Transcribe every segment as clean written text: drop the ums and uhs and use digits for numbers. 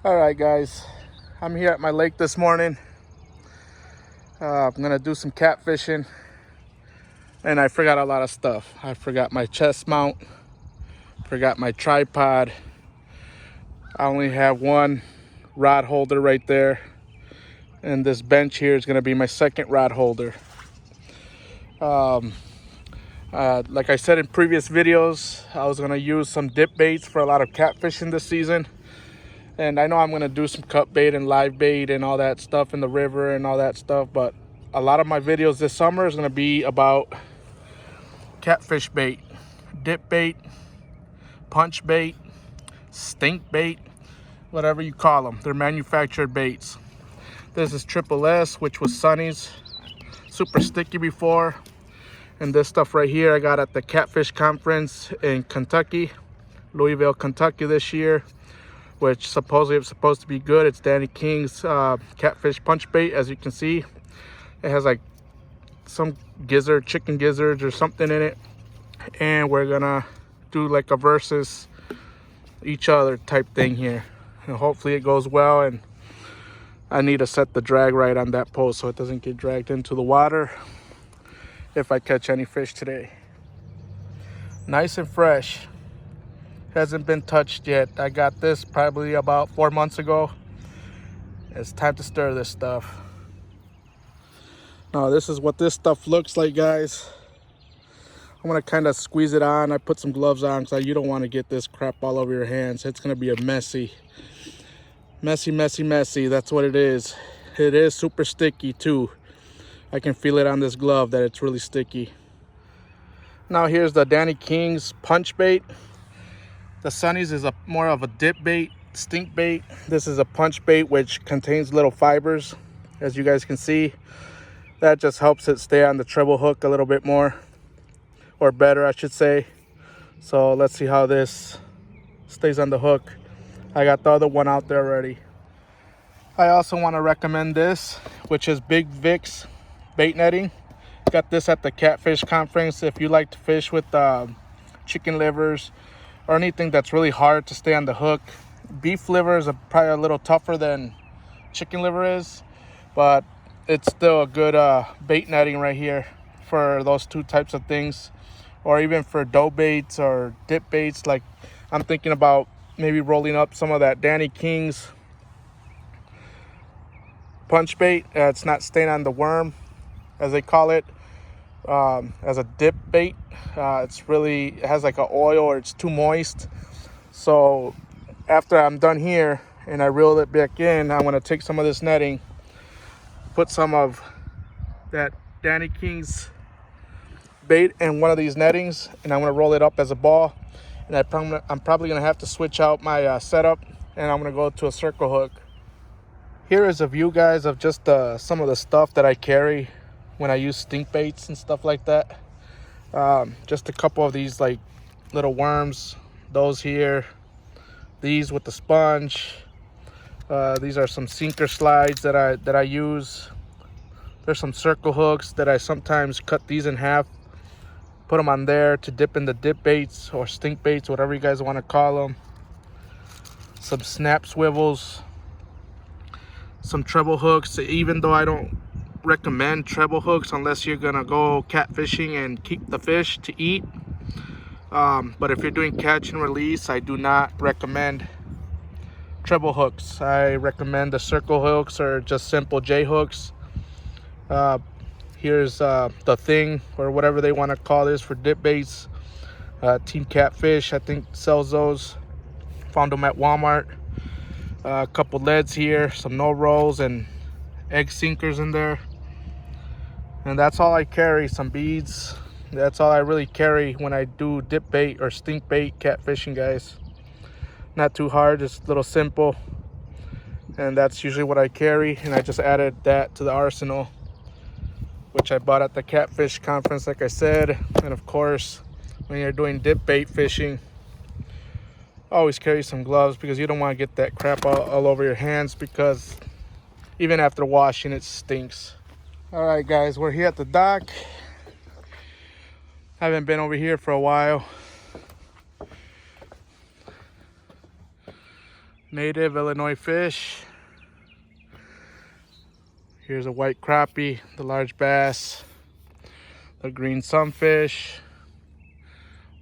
All right, guys, I'm here at my lake this morning. I'm gonna do some catfishing, and I forgot a lot of stuff. I forgot my chest mount, forgot my tripod. I only have one rod holder right there, and this bench here is gonna be my second rod holder. Like I said in previous videos, I was gonna use some dip baits for a lot of catfishing this season. And I know I'm gonna do some cut bait and live bait and all that stuff in the river and all that stuff, but a lot of my videos this summer is gonna be about catfish bait, dip bait, punch bait, stink bait, whatever you call them. They're manufactured baits. This is SSS, which was Sunny's, super sticky before. And this stuff right here I got at the Catfish conference in Kentucky, Louisville, Kentucky this year, which supposedly is supposed to be good. It's Danny King's catfish punch bait. As you can see, it has like some gizzard, chicken gizzards or something in it, and we're gonna do like a versus each other type thing here, and hopefully it goes well. And I need to set the drag right on that post so it doesn't get dragged into the water if I catch any fish today. Nice and fresh, hasn't been touched yet. I got this probably about 4 months ago. It's time to stir this stuff. Now this is what this stuff looks like, guys. I'm gonna kind of squeeze it on. I put some gloves on because you don't want to get this crap all over your hands. It's gonna be a messy. That's what it is. It is super sticky too. I can feel it on this glove that it's really sticky. Now here's the Danny King's punch bait. The Sunny's is more of a dip bait, stink bait. This is a punch bait which contains little fibers, as you guys can see. That just helps it stay on the treble hook a little bit more, or better I should say. So let's see how this stays on the hook. I got the other one out there already. I also want to recommend this, which is Big Vic's bait netting. Got this at the Catfish conference. If you like to fish with chicken livers or anything that's really hard to stay on the hook. Beef liver is probably a little tougher than chicken liver is, but it's still a good bait netting right here for those two types of things, or even for dough baits or dip baits. Like I'm thinking about maybe rolling up some of that Danny King's punch bait. It's not staying on the worm, as they call it, as a dip bait. It has like an oil, or it's too moist. So after I'm done here and I reel it back in, I'm gonna take some of this netting, put some of that Danny King's bait in one of these nettings, and I'm gonna roll it up as a ball. And I'm probably gonna have to switch out my setup, and I'm gonna go to a circle hook. Here is a view, guys, of just some of the stuff that I carry when I use stink baits and stuff like that. Just a couple of these like little worms, those here, these with the sponge. These are some sinker slides that I use. There's some circle hooks that I sometimes cut these in half, put them on there to dip in the dip baits or stink baits, whatever you guys want to call them. Some snap swivels, some treble hooks, even though I don't recommend treble hooks unless you're gonna go catfishing and keep the fish to eat. But if you're doing catch and release, I do not recommend treble hooks. I recommend the circle hooks or just simple J hooks. Here's the thing, or whatever they want to call this, for dip baits. Team Catfish, I think, sells those. Found them at Walmart. A couple leads here, some no rolls and egg sinkers in there. And that's all I carry. Some beads. That's all I really carry when I do dip bait or stink bait catfishing, guys. Not too hard, just a little simple. And that's usually what I carry. And I just added that to the arsenal, which I bought at the Catfish conference, like I said. And of course, when you're doing dip bait fishing, always carry some gloves, because you don't want to get that crap all over your hands, because even after washing, it stinks. All right, guys, we're here at the dock. Haven't been over here for a while. native Illinois fish. Here's a white crappie, the large bass, the green sunfish,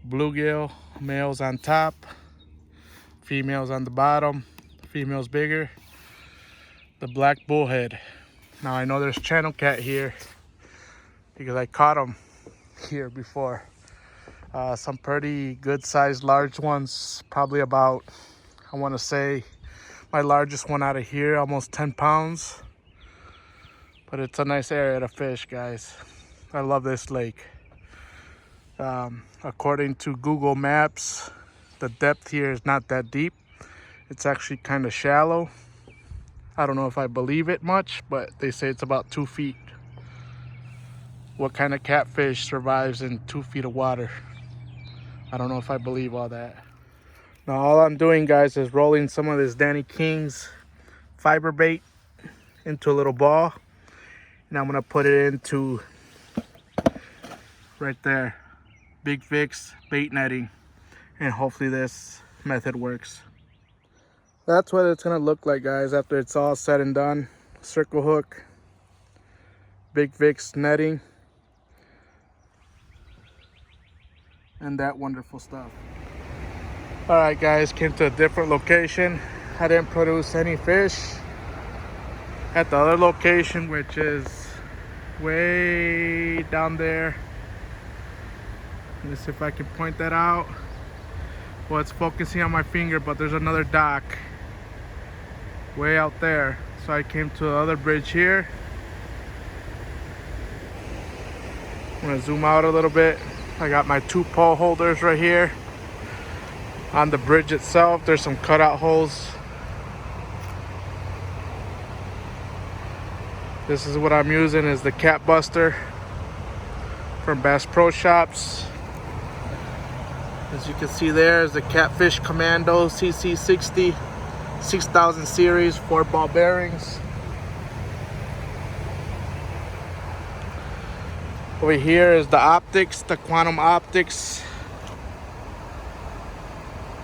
bluegill, males on top, females on the bottom. The female's bigger. The black bullhead. Now I know there's channel cat here because I caught them here before. Some pretty good sized large ones, probably about, I want to say my largest one out of here, almost 10 pounds. But it's a nice area to fish, guys. I love this lake. According to Google Maps, the depth here is not that deep. It's actually kind of shallow. I don't know if I believe it much, but they say it's about 2 feet. What kind of catfish survives in 2 feet of water? I don't know if I believe all that. Now all I'm doing, guys, is rolling some of this Danny King's fiber bait into a little ball. And I'm gonna put it into right there, Big Fix bait netting. And hopefully this method works. That's what it's gonna look like, guys, after it's all said and done. Circle hook, Big Fix netting, and that wonderful stuff. All right, guys, came to a different location. I didn't produce any fish at the other location, which is way down there. Let me see if I can point that out. Well, it's focusing on my finger, but there's another dock way out there. So I came to the other bridge here. I'm gonna zoom out a little bit. I got my 2 pole holders right here. On the bridge itself, there's some cutout holes. This is what I'm using, is the Cat Buster from Bass Pro Shops. As you can see, there is the Catfish Commando CC60 6000 series 4-ball bearings. Over here is the optics, the Quantum Optics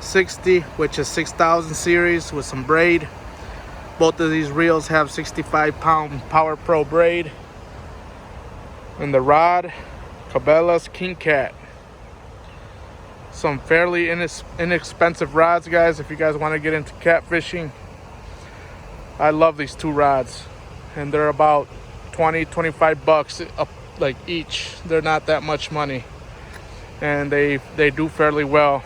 60, which is 6000 series with some braid. Both of these reels have 65-pound Power Pro braid. And the rod, Cabela's King Cat. Some fairly inexpensive rods, guys, if you guys want to get into catfishing. I love these 2 rods, and they're about 20-25 bucks up, like, each. They're not that much money, and they do fairly well.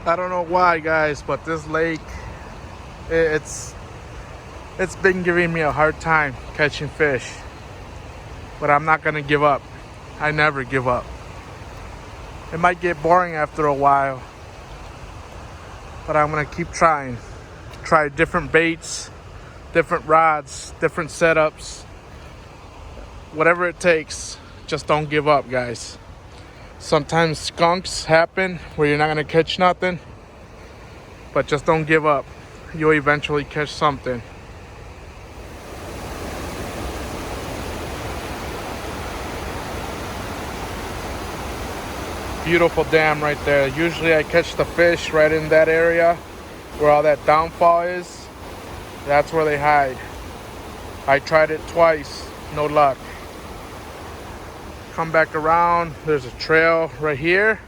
I don't know why, guys, but this lake, it's been giving me a hard time catching fish, but I'm not gonna give up. I never give up. It might get boring after a while, but I'm gonna keep trying. Try different baits, different rods, different setups. Whatever it takes, just don't give up, guys. Sometimes skunks happen where you're not gonna catch nothing, but just don't give up. You'll eventually catch something. Beautiful dam right there. Usually I catch the fish right in that area where all that downfall is. That's where they hide. I tried it twice, no luck. Come back around, there's a trail right here.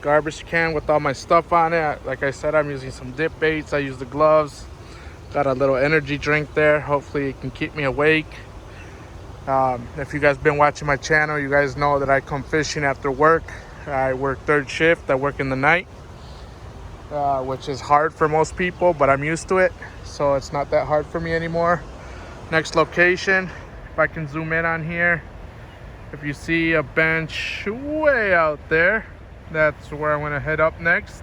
Garbage can with all my stuff on it. Like I said, I'm using some dip baits. I use the gloves. Got a little energy drink there. Hopefully it can keep me awake. If you guys been watching my channel, you guys know that I come fishing after work. I work 3rd shift. I work in the night, which is hard for most people, but I'm used to it, so it's not that hard for me anymore. Next location, if I can zoom in on here, if you see a bench way out there, that's where I'm gonna head up next.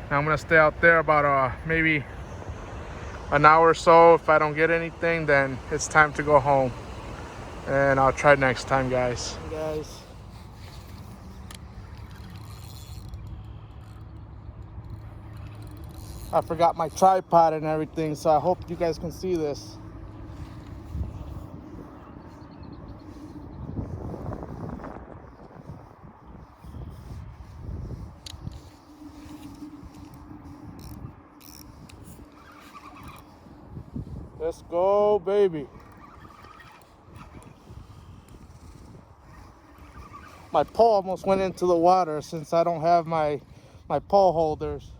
And I'm gonna stay out there about maybe an hour or so. If I don't get anything, then it's time to go home. And I'll try next time, guys. I forgot my tripod and everything, so I hope you guys can see this. Let's go, baby. My pole almost went into the water since I don't have my pole holders.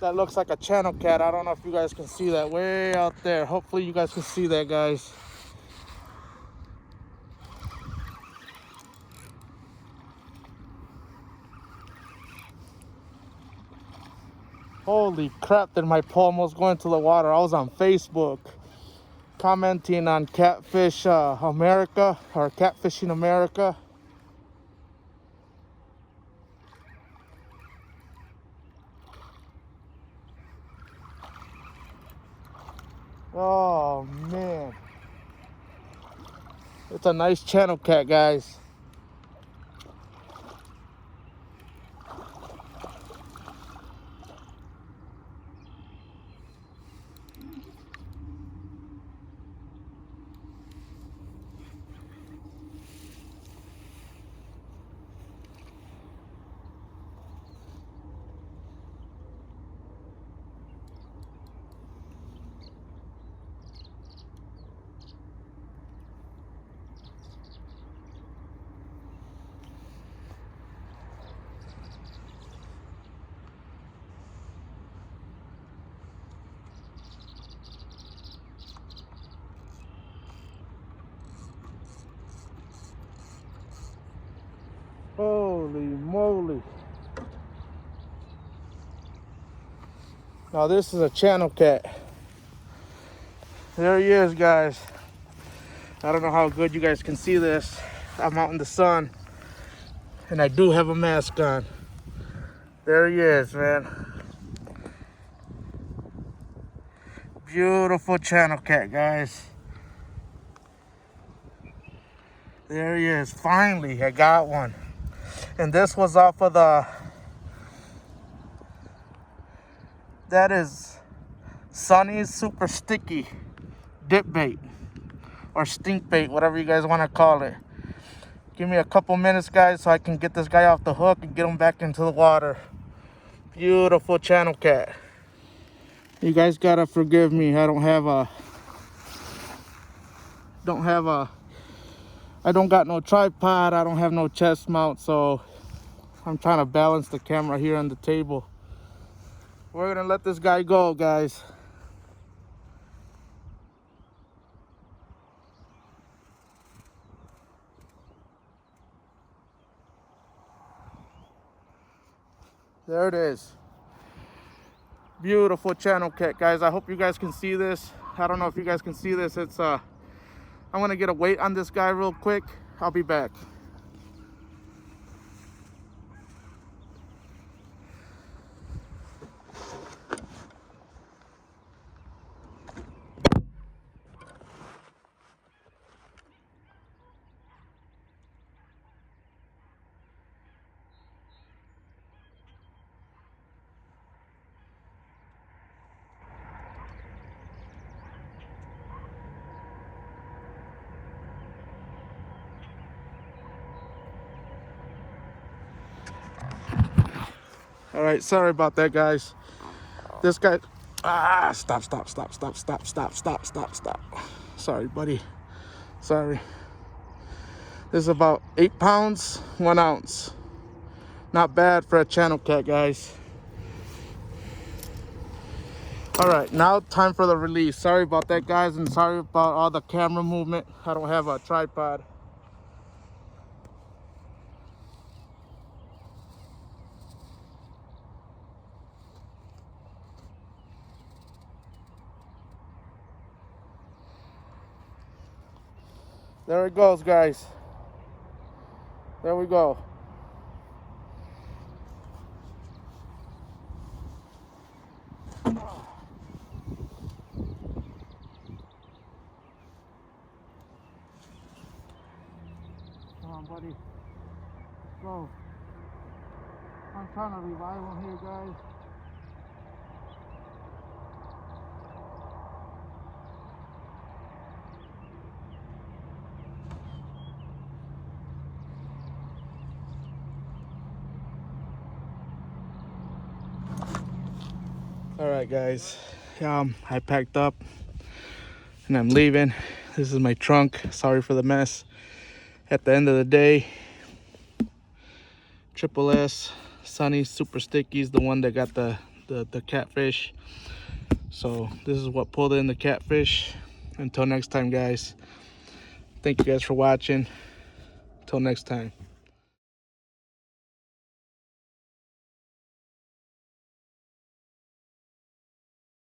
That looks like a channel cat. I don't know if you guys can see that way out there. Hopefully you guys can see that, guys. Holy crap, did my pole almost go into the water. I was on Facebook commenting on Catfish America, or Catfishing America. Oh man, it's a nice channel cat, guys. Holy moly. Now this is a channel cat. There he is, guys. I don't know how good you guys can see this. I'm out in the sun and I do have a mask on. There he is, man. Beautiful channel cat, guys. There he is. Finally, I got one. And this was off of that is Sunny's Super Sticky dip bait or stink bait, whatever you guys want to call it. Give me a couple minutes, guys, so I can get this guy off the hook and get him back into the water. Beautiful channel cat. You guys gotta forgive me. I don't got no tripod. I don't have no chest mount, so I'm trying to balance the camera here on the table. We're gonna let this guy go, guys. There it is. Beautiful channel cat, guys. I hope you guys can see this. I don't know if you guys can see this. It's I'm gonna get a weight on this guy real quick. I'll be back. All right, sorry about that, guys. This guy, stop. Sorry, buddy. Sorry. This is about 8 pounds, 1 ounce. Not bad for a channel cat, guys. All right, now time for the release. Sorry about that, guys, and sorry about all the camera movement. I don't have a tripod. There it goes, guys. There we go. Come on, buddy. Let's go. I'm trying to revive him here, guys. All right, guys. I packed up and I'm leaving. This is my trunk. Sorry for the mess. At the end of the day, Triple S Sunny Super Sticky is the one that got the catfish. So this is what pulled in the catfish. Until next time, guys. Thank you guys for watching. Till next time.